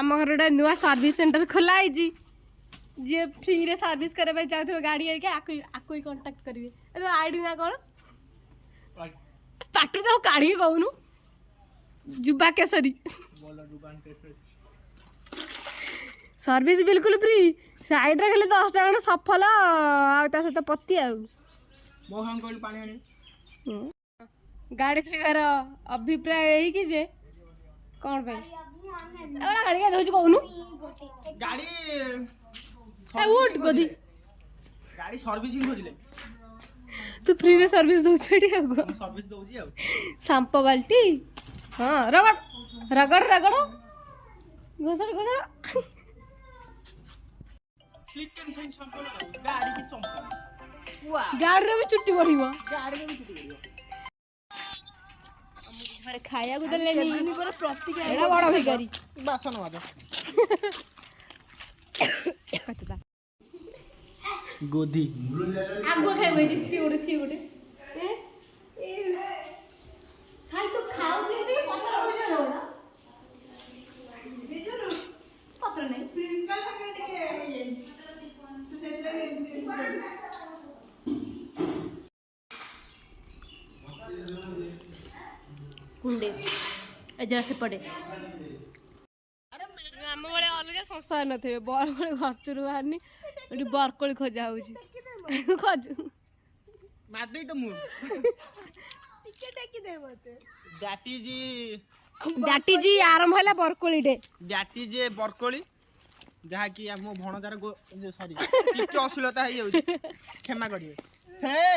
आम घर गोटे नुआ सर्विस सेंटर खोला जी जी फ्री रे सर्विस करबा चाहथिबो गाड़ी के आकु ही कांटेक्ट करिवे आईडी ना कोन पाटू तो काढी कहूनु जुबा केसरी सर्विस बिल्कुल फ्री साइड रे खाली 10 टा सफल आ ता सहित पत्ती आ मो हम कोल पानी आनी गाड़ी थोइबार अभिप्राय यही कि जे कौन भाई एला गाड़ी का दउछ कहूनु गाड़ी ए उठ गदी गाड़ी सर्विसिंग खोजिले तू फ्री रे सर्विस दउछ एठी आगो सर्विस दउची आ शैम्पू बाल्टी हां रगड़ रगड़ रगड़ घोसड़ घोसड़ चिकन छन संपल गाड़ी की चंपा वाह गाड़ी रे भी चुट्टी पड़िबो गाड़ी में छुटी गयो घरे खाया को देले नी पर प्रतीक एड़ा बड़ भिखारी बासन वाजा कतदा गोदी आगो खाइबे जी सी गोटे ए ए साई तो खाओ दे पत्थर हो जानो ना पत्थर नहीं प्रिंसिपल संगे टिके हे जाई तो सेतला के कुंडे एजरा से पड़े आम बड़े अलग संसार न थे बरकोली घचरू बाहरनी एटी बरकोली खोजा होची खोजु मादई तो मु टिके टेकी दे मते डाटी जी आरंभ होला बरकोली डे डाटी जे बरकोली जहा कि हम भणजार सॉरी टिके अश्लीलता हे जाउची क्षमा करिवे हे